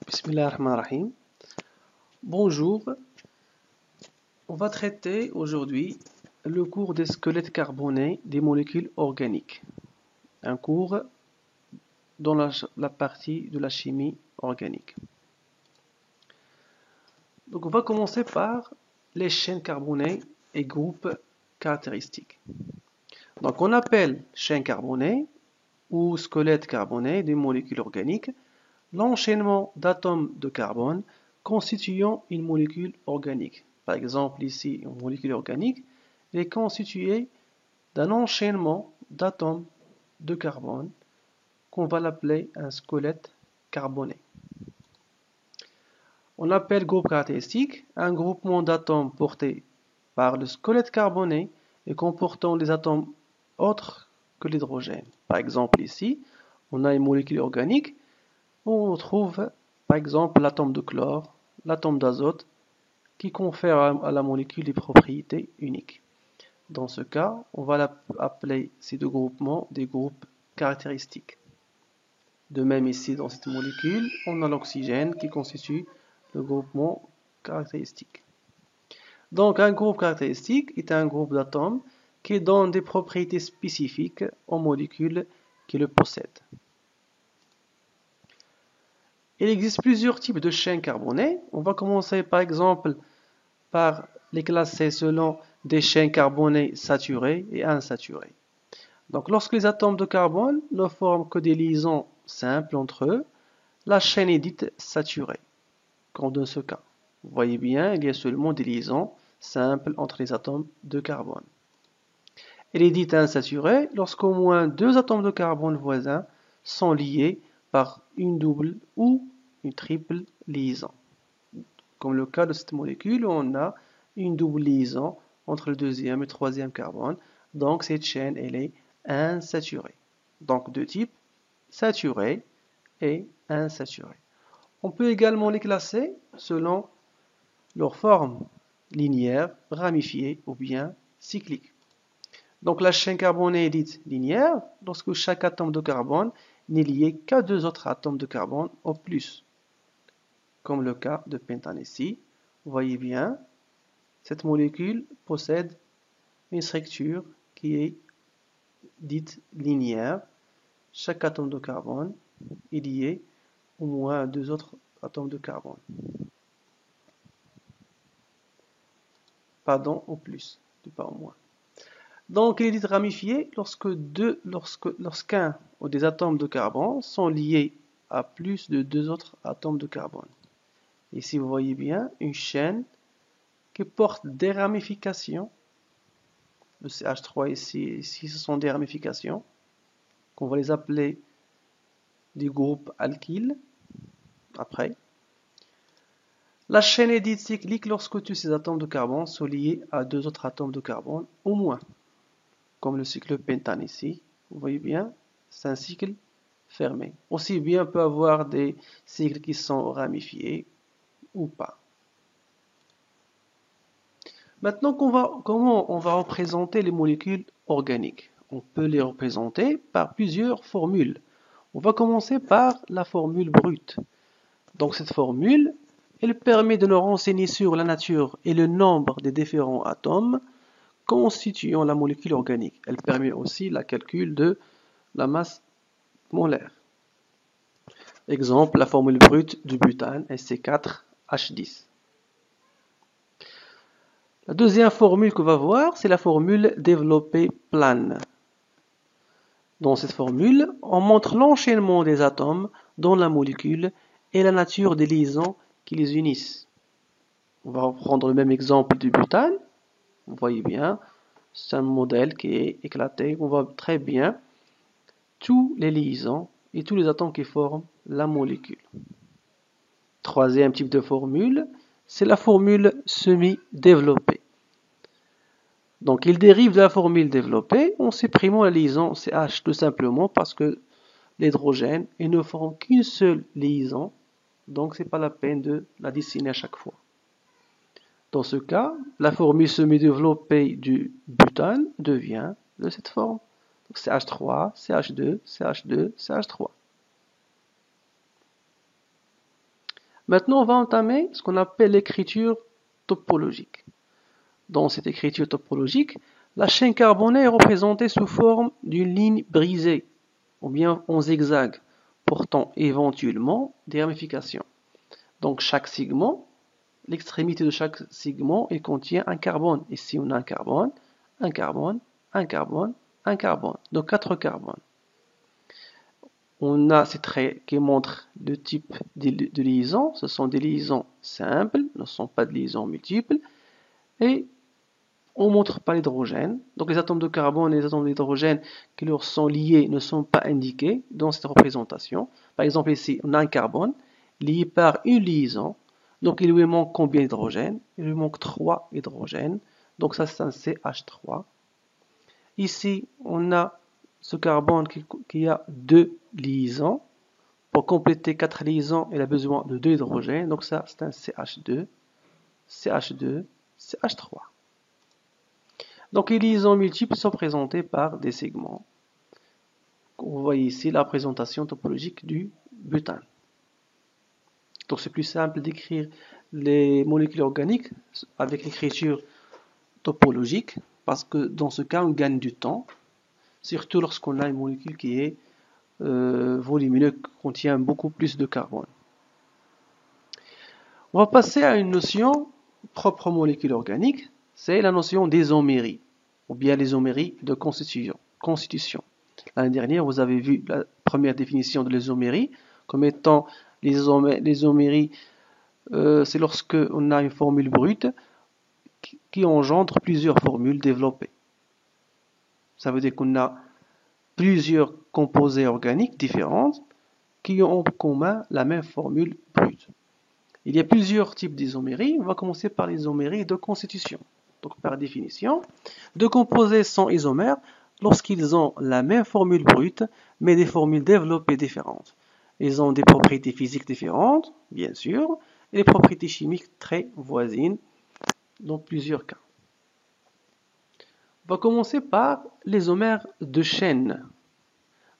Bismillahirrahmanirrahim. Bonjour, on va traiter aujourd'hui le cours des squelettes carbonés des molécules organiques. Un cours dans la partie de la chimie organique. Donc on va commencer par les chaînes carbonées et groupes caractéristiques. Donc on appelle chaînes carbonées ou squelettes carbonés des molécules organiques l'enchaînement d'atomes de carbone constituant une molécule organique. Par exemple, ici, une molécule organique est constituée d'un enchaînement d'atomes de carbone qu'on va l'appeler un squelette carboné. On appelle groupe caractéristique un groupement d'atomes portés par le squelette carboné et comportant des atomes autres que l'hydrogène. Par exemple, ici, on a une molécule organique où on trouve par exemple l'atome de chlore, l'atome d'azote, qui confère à la molécule des propriétés uniques. Dans ce cas, on va appeler ces deux groupements des groupes caractéristiques. De même ici, dans cette molécule, on a l'oxygène qui constitue le groupement caractéristique. Donc un groupe caractéristique est un groupe d'atomes qui donne des propriétés spécifiques aux molécules qui le possèdent. Il existe plusieurs types de chaînes carbonées. On va commencer par exemple par les classer selon des chaînes carbonées saturées et insaturées. Donc lorsque les atomes de carbone ne forment que des liaisons simples entre eux, la chaîne est dite saturée, comme dans ce cas. Vous voyez bien, il y a seulement des liaisons simples entre les atomes de carbone. Elle est dite insaturée lorsqu'au moins deux atomes de carbone voisins sont liés par une double ou une triple liaison. Comme le cas de cette molécule, on a une double liaison entre le deuxième et le troisième carbone. Donc cette chaîne, elle est insaturée. Donc deux types, saturés et insaturés. On peut également les classer selon leur forme linéaire, ramifiée ou bien cyclique. Donc la chaîne carbonée est dite linéaire lorsque chaque atome de carbone n'est lié qu'à deux autres atomes de carbone au plus. Comme le cas de pentane ici. Vous voyez bien, cette molécule possède une structure qui est dite linéaire. Chaque atome de carbone est lié au moins à deux autres atomes de carbone. Pardon, au plus, pas au moins. Donc, il est dit ramifié lorsqu'un ou des atomes de carbone sont liés à plus de deux autres atomes de carbone. Ici, vous voyez bien une chaîne qui porte des ramifications. Le CH3 ici, ce sont des ramifications qu'on va les appeler des groupes alkyles. Après, la chaîne est dite cyclique lorsque tous ces atomes de carbone sont liés à deux autres atomes de carbone au moins. Comme le cycle pentane ici, vous voyez bien, c'est un cycle fermé. Aussi bien, on peut avoir des cycles qui sont ramifiés ou pas. Maintenant, comment on va représenter les molécules organiques? On peut les représenter par plusieurs formules. On va commencer par la formule brute. Donc cette formule, elle permet de nous renseigner sur la nature et le nombre des différents atomes constituant la molécule organique. Elle permet aussi le calcul de la masse molaire. Exemple, la formule brute du butane, SC4H10. La deuxième formule qu'on va voir, c'est la formule développée plane. Dans cette formule, on montre l'enchaînement des atomes dans la molécule et la nature des liaisons qui les unissent. On va reprendre le même exemple du butane. Vous voyez bien, c'est un modèle qui est éclaté. On voit très bien tous les liaisons et tous les atomes qui forment la molécule. Troisième type de formule, c'est la formule semi-développée. Donc, il dérive de la formule développée en supprimant la liaison CH tout simplement parce que l'hydrogène ne forme qu'une seule liaison. Donc, ce n'est pas la peine de la dessiner à chaque fois. Dans ce cas, la formule semi-développée du butane devient de cette forme. Donc, CH3, CH2, CH2, CH3. Maintenant, on va entamer ce qu'on appelle l'écriture topologique. Dans cette écriture topologique, la chaîne carbonée est représentée sous forme d'une ligne brisée, ou bien en zigzag, portant éventuellement des ramifications. Donc chaque segment, l'extrémité de chaque segment, il contient un carbone. Ici, on a un carbone, un carbone, un carbone, un carbone. Donc 4 carbones. On a ces traits qui montrent le type de liaison. Ce sont des liaisons simples, ne sont pas de liaisons multiples. Et on ne montre pas l'hydrogène. Donc les atomes de carbone et les atomes d'hydrogène qui leur sont liés ne sont pas indiqués dans cette représentation. Par exemple ici, on a un carbone lié par une liaison. Donc il lui manque combien d'hydrogène? Il lui manque 3 hydrogènes. Donc ça c'est un CH3. Ici, on a ce carbone qui a 2 liaisons. Pour compléter 4 liaisons, il a besoin de 2 hydrogènes. Donc ça c'est un CH2, CH2, CH3. Donc les liaisons multiples sont présentées par des segments. Vous voyez ici la représentation topologique du butane. Donc c'est plus simple d'écrire les molécules organiques avec l'écriture topologique parce que dans ce cas on gagne du temps, surtout lorsqu'on a une molécule qui est volumineuse, qui contient beaucoup plus de carbone. On va passer à une notion propre aux molécules organiques, c'est la notion d'isomérie, ou bien l'isomérie de constitution. L'année dernière, vous avez vu la première définition de l'isomérie comme étant l'isomérie, c'est lorsque on a une formule brute qui engendre plusieurs formules développées. Ça veut dire qu'on a plusieurs composés organiques différentes qui ont en commun la même formule brute. Il y a plusieurs types d'isomérie. On va commencer par l'isomérie de constitution. Donc, par définition, deux composés sont isomères lorsqu'ils ont la même formule brute, mais des formules développées différentes. Ils ont des propriétés physiques différentes, bien sûr, et des propriétés chimiques très voisines dans plusieurs cas. On va commencer par l'isomère de chaîne.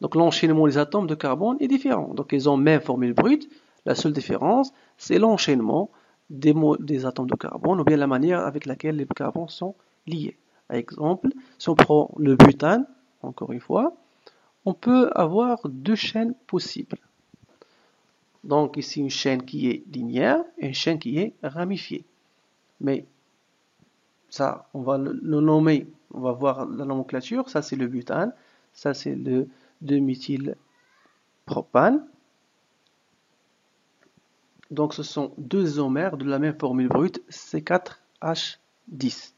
Donc, l'enchaînement des atomes de carbone est différent. Donc, ils ont même formule brute. La seule différence, c'est l'enchaînement des atomes de carbone ou bien la manière avec laquelle les carbones sont liés. Par exemple, si on prend le butane, encore une fois, on peut avoir deux chaînes possibles. Donc ici une chaîne qui est linéaire et une chaîne qui est ramifiée. Mais ça, on va le nommer, on va voir la nomenclature. Ça c'est le butane, ça c'est le 2-méthylpropane. Donc ce sont deux isomères de la même formule brute, C4H10.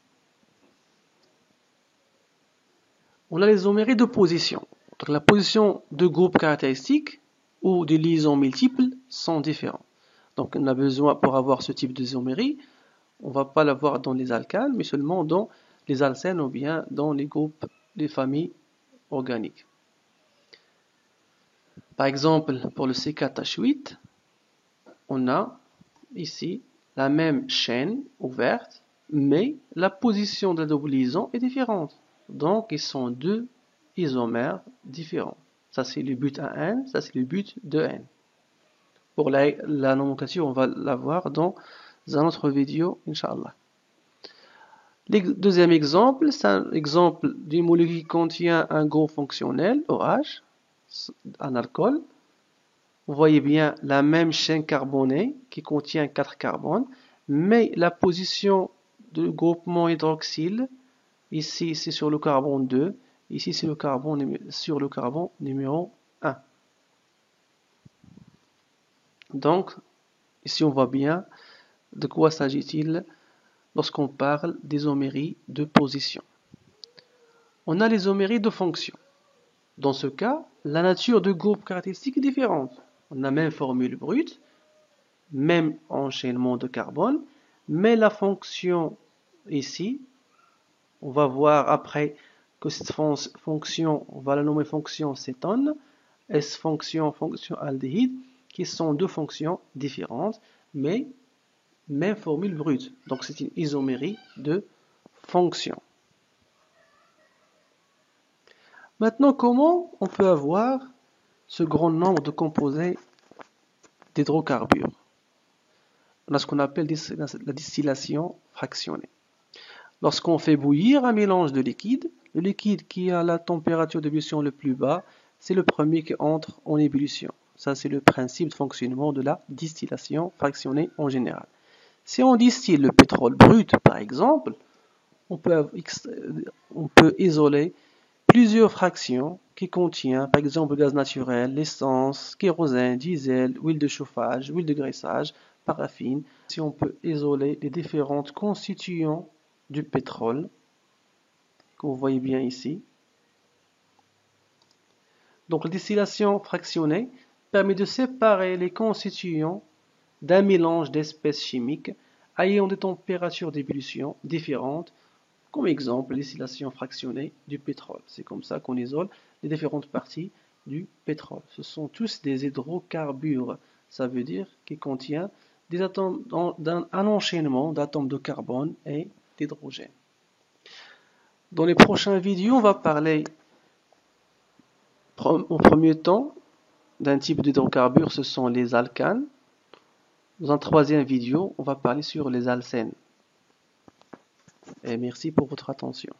On a l'isomérie de position. Donc la position de groupes caractéristiques ou de liaisons multiples sont différents. Donc on a besoin, pour avoir ce type d'isomérie, on ne va pas l'avoir dans les alcanes, mais seulement dans les alcènes ou bien dans les groupes des familles organiques. Par exemple, pour le C4H8, on a ici la même chaîne ouverte, mais la position de la double liaison est différente. Donc, ils sont deux isomères différents. Ça, c'est le but 1N, ça, c'est le but 2N. Pour la nomenclature, on va la voir dans un autre vidéo, Inch'Allah. Le deuxième exemple, c'est un exemple d'une molécule qui contient un groupe fonctionnel, OH, un alcool. Vous voyez bien la même chaîne carbonée qui contient 4 carbones, mais la position du groupement hydroxyle, ici c'est sur le carbone 2, ici c'est sur le carbone numéro 1. Donc, ici on voit bien de quoi s'agit-il lorsqu'on parle d'isomérie de position. On a l'isomérie de fonction. Dans ce cas, la nature du groupe caractéristique est différente. On a la même formule brute, même enchaînement de carbone, mais la fonction ici, on va voir après que cette fonction, on va la nommer fonction cétone, S-fonction, fonction aldéhyde, qui sont deux fonctions différentes, mais même formule brute. Donc c'est une isomérie de fonction. Maintenant, comment on peut avoir ce grand nombre de composés d'hydrocarbures? on a ce qu'on appelle la distillation fractionnée. Lorsqu'on fait bouillir un mélange de liquide, le liquide qui a la température d'ébullition le plus bas, c'est le premier qui entre en ébullition. Ça, c'est le principe de fonctionnement de la distillation fractionnée en général. Si on distille le pétrole brut, par exemple, on peut isoler plusieurs fractions qui contiennent, par exemple, le gaz naturel, l'essence, kérosène, diesel, huile de chauffage, huile de graissage, paraffine. Si on peut isoler les différentes constituants du pétrole, que vous voyez bien ici. Donc la distillation fractionnée permet de séparer les constituants d'un mélange d'espèces chimiques ayant des températures d'ébullition différentes, comme exemple la distillation fractionnée du pétrole. C'est comme ça qu'on isole les différentes parties du pétrole. Ce sont tous des hydrocarbures. Ça veut dire qu'ils contiennent des atomes, un enchaînement d'atomes de carbone et d'hydrogène. Dans les prochaines vidéos, on va parler en premier temps d'un type d'hydrocarbures, ce sont les alcanes. Dans une troisième vidéo, on va parler sur les alcènes. Et merci pour votre attention.